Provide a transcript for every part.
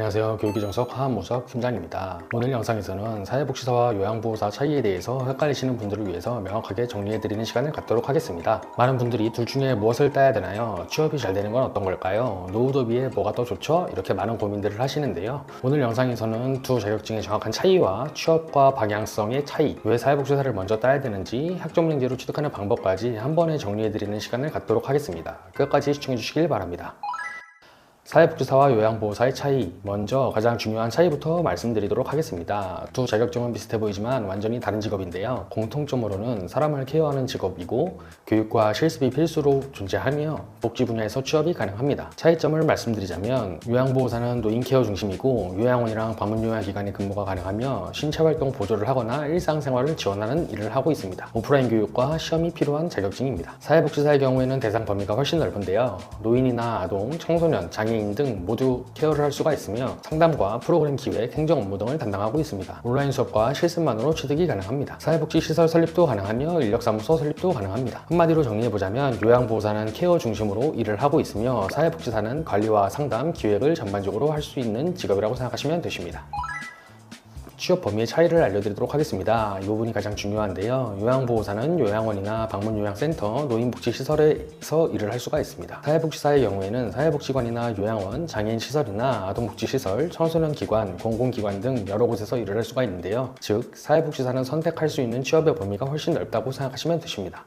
안녕하세요. 교육기정석 화합모석 팀장입니다. 오늘 영상에서는 사회복지사와 요양보호사 차이에 대해서 헷갈리시는 분들을 위해서 명확하게 정리해드리는 시간을 갖도록 하겠습니다. 많은 분들이 둘 중에 무엇을 따야 되나요? 취업이 잘 되는 건 어떤 걸까요? 노후도 비해 뭐가 더 좋죠? 이렇게 많은 고민들을 하시는데요. 오늘 영상에서는 두 자격증의 정확한 차이와 취업과 방향성의 차이, 왜 사회복지사를 먼저 따야 되는지, 학점문제로 취득하는 방법까지 한 번에 정리해드리는 시간을 갖도록 하겠습니다. 끝까지 시청해주시길 바랍니다. 사회복지사와 요양보호사의 차이, 먼저 가장 중요한 차이부터 말씀드리도록 하겠습니다. 두 자격증은 비슷해 보이지만 완전히 다른 직업인데요. 공통점으로는 사람을 케어하는 직업이고 교육과 실습이 필수로 존재하며 복지 분야에서 취업이 가능합니다. 차이점을 말씀드리자면 요양보호사는 노인 케어 중심이고 요양원이랑 방문요양기관에 근무가 가능하며 신체활동 보조를 하거나 일상생활을 지원하는 일을 하고 있습니다. 오프라인 교육과 시험이 필요한 자격증입니다. 사회복지사의 경우에는 대상 범위가 훨씬 넓은데요. 노인이나 아동, 청소년, 장애인 등 모두 케어를 할 수가 있으며 상담과 프로그램 기획, 행정 업무 등을 담당하고 있습니다. 온라인 수업과 실습만으로 취득이 가능합니다. 사회복지시설 설립도 가능하며 인력사무소 설립도 가능합니다. 한마디로 정리해보자면 요양보호사는 케어 중심으로 일을 하고 있으며 사회복지사는 관리와 상담, 기획을 전반적으로 할 수 있는 직업이라고 생각하시면 되십니다. 취업 범위의 차이를 알려드리도록 하겠습니다. 이 부분이 가장 중요한데요. 요양보호사는 요양원이나 방문요양센터, 노인복지시설에서 일을 할 수가 있습니다. 사회복지사의 경우에는 사회복지관이나 요양원, 장애인시설이나 아동복지시설, 청소년기관, 공공기관 등 여러 곳에서 일을 할 수가 있는데요. 즉, 사회복지사는 선택할 수 있는 취업의 범위가 훨씬 넓다고 생각하시면 되십니다.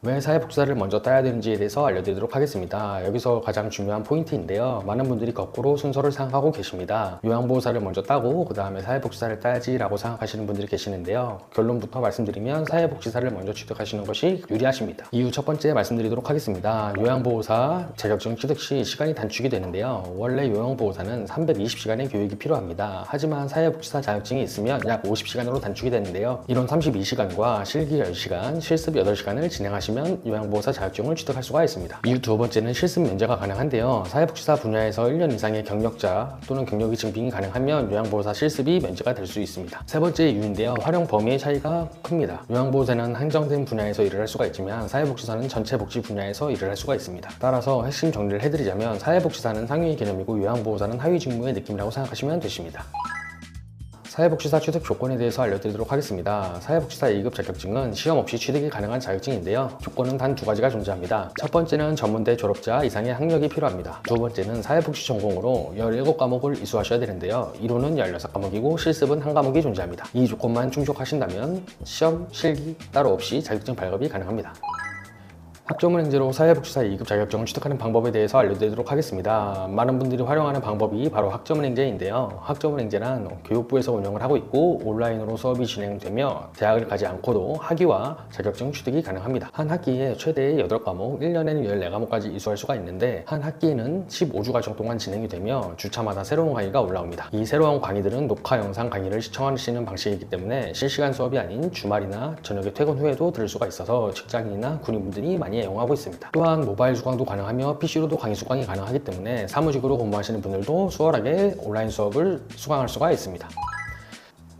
왜 사회복지사를 먼저 따야 되는지에 대해서 알려드리도록 하겠습니다. 여기서 가장 중요한 포인트인데요. 많은 분들이 거꾸로 순서를 생각하고 계십니다. 요양보호사를 먼저 따고 그 다음에 사회복지사를 따야지 라고 생각하시는 분들이 계시는데요. 결론부터 말씀드리면 사회복지사를 먼저 취득하시는 것이 유리하십니다. 이유 첫 번째 말씀드리도록 하겠습니다. 요양보호사 자격증 취득 시 시간이 단축이 되는데요. 원래 요양보호사는 320시간의 교육이 필요합니다. 하지만 사회복지사 자격증이 있으면 약 50시간으로 단축이 되는데요. 이론 32시간과 실기 10시간, 실습 8시간을 진행하시면 요양보호사 자격증을 취득할 수가 있습니다. 이유 두 번째는 실습 면제가 가능한데요. 사회복지사 분야에서 1년 이상의 경력자 또는 경력이 증빙이 가능하면 요양보호사 실습이 면제가 될 수 있습니다. 세 번째 이유인데요. 활용 범위의 차이가 큽니다. 요양보호사는 한정된 분야에서 일을 할 수가 있지만 사회복지사는 전체 복지 분야에서 일을 할 수가 있습니다. 따라서 핵심 정리를 해드리자면 사회복지사는 상위의 개념이고 요양보호사는 하위 직무의 느낌이라고 생각하시면 되십니다. 사회복지사 취득 조건에 대해서 알려드리도록 하겠습니다. 사회복지사 2급 자격증은 시험 없이 취득이 가능한 자격증인데요. 조건은 단 두 가지가 존재합니다. 첫 번째는 전문대 졸업자 이상의 학력이 필요합니다. 두 번째는 사회복지 전공으로 17과목을 이수하셔야 되는데요. 이론은 16과목이고 실습은 1과목이 존재합니다. 이 조건만 충족하신다면 시험, 실기 따로 없이 자격증 발급이 가능합니다. 학점은행제로 사회복지사 2급 자격증을 취득하는 방법에 대해서 알려드리도록 하겠습니다. 많은 분들이 활용하는 방법이 바로 학점은행제인데요. 학점은행제란 교육부에서 운영을 하고 있고 온라인으로 수업이 진행되며 대학을 가지 않고도 학위와 자격증 취득이 가능합니다. 한 학기에 최대 8과목, 1년에는 14과목까지 이수할 수가 있는데 한 학기에는 15주 과정 동안 진행이 되며 주차마다 새로운 강의가 올라옵니다. 이 새로운 강의들은 녹화 영상 강의를 시청하시는 방식이기 때문에 실시간 수업이 아닌 주말이나 저녁에 퇴근 후에도 들을 수가 있어서 직장인이나 군인분들이 많이 이용하고 있습니다. 또한 모바일 수강도 가능하며 PC로도 강의 수강이 가능하기 때문에 사무직으로 근무하시는 분들도 수월하게 온라인 수업을 수강할 수가 있습니다.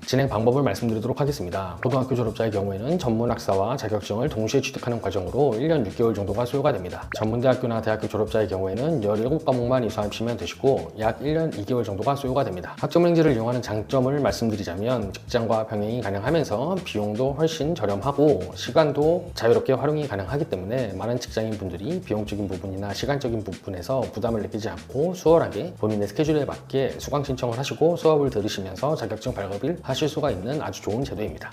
진행 방법을 말씀드리도록 하겠습니다. 고등학교 졸업자의 경우에는 전문학사와 자격증을 동시에 취득하는 과정으로 1년 6개월 정도가 소요가 됩니다. 전문대학교나 대학교 졸업자의 경우에는 17과목만 이수하시면 되시고 약 1년 2개월 정도가 소요가 됩니다. 학점은행제를 이용하는 장점을 말씀드리자면 직장과 병행이 가능하면서 비용도 훨씬 저렴하고 시간도 자유롭게 활용이 가능하기 때문에 많은 직장인분들이 비용적인 부분이나 시간적인 부분에서 부담을 느끼지 않고 수월하게 본인의 스케줄에 맞게 수강 신청을 하시고 수업을 들으시면서 자격증 발급을 하실 수가 있는 아주 좋은 제도입니다.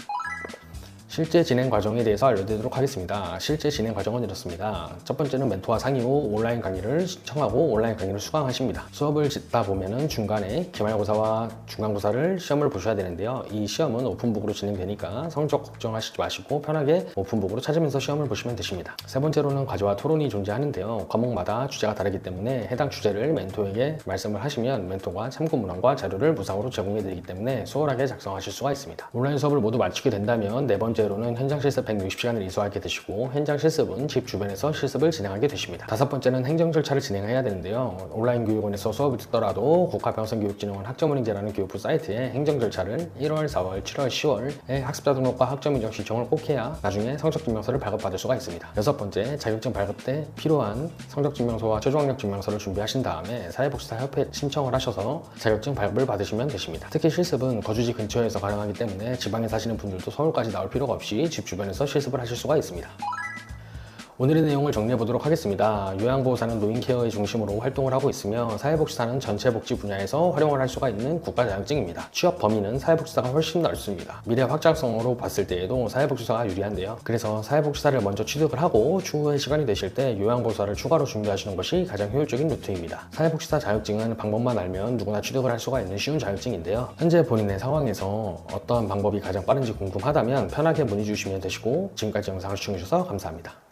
실제 진행 과정에 대해서 알려드리도록 하겠습니다. 실제 진행 과정은 이렇습니다. 첫 번째는 멘토와 상의 후 온라인 강의를 신청하고 온라인 강의를 수강하십니다. 수업을 듣다 보면은 중간에 기말고사와 중간고사를 시험을 보셔야 되는데요. 이 시험은 오픈북으로 진행되니까 성적 걱정하시지 마시고 편하게 오픈북으로 찾으면서 시험을 보시면 되십니다. 세 번째로는 과제와 토론이 존재하는데요. 과목마다 주제가 다르기 때문에 해당 주제를 멘토에게 말씀을 하시면 멘토가 참고 문항과 자료를 무상으로 제공해 드리기 때문에 수월하게 작성하실 수가 있습니다. 온라인 수업을 모두 마치게 된다면 네 번째 번째로는 현장 실습 160시간을 이수하게 되시고 현장 실습은 집 주변에서 실습을 진행하게 되십니다. 다섯 번째는 행정 절차를 진행해야 되는데요. 온라인 교육원에서 수업을 듣더라도 국가병선교육진흥원 학점은행제라는 교육부 사이트에 행정 절차를 1월, 4월, 7월, 10월에 학습자 등록과 학점 인정 신청을 꼭 해야 나중에 성적증명서를 발급받을 수가 있습니다. 여섯 번째, 자격증 발급 때 필요한 성적증명서와 최종학력증명서를 준비하신 다음에 사회복지사협회에 신청을 하셔서 자격증 발급을 받으시면 되십니다. 특히 실습은 거주지 근처에서 가능하기 때문에 지방에 사시는 분들도 서울까지 나올 필요가 없이 집 주변에서 실습을 하실 수가 있습니다. 오늘의 내용을 정리해 보도록 하겠습니다. 요양보호사는 노인케어의 중심으로 활동을 하고 있으며 사회복지사는 전체 복지 분야에서 활용을 할 수가 있는 국가자격증입니다. 취업 범위는 사회복지사가 훨씬 넓습니다. 미래 확장성으로 봤을 때에도 사회복지사가 유리한데요. 그래서 사회복지사를 먼저 취득을 하고 추후에 시간이 되실 때 요양보호사를 추가로 준비하시는 것이 가장 효율적인 루트입니다. 사회복지사 자격증은 방법만 알면 누구나 취득을 할 수가 있는 쉬운 자격증인데요. 현재 본인의 상황에서 어떤 방법이 가장 빠른지 궁금하다면 편하게 문의 주시면 되시고 지금까지 영상을 시청해주셔서 감사합니다.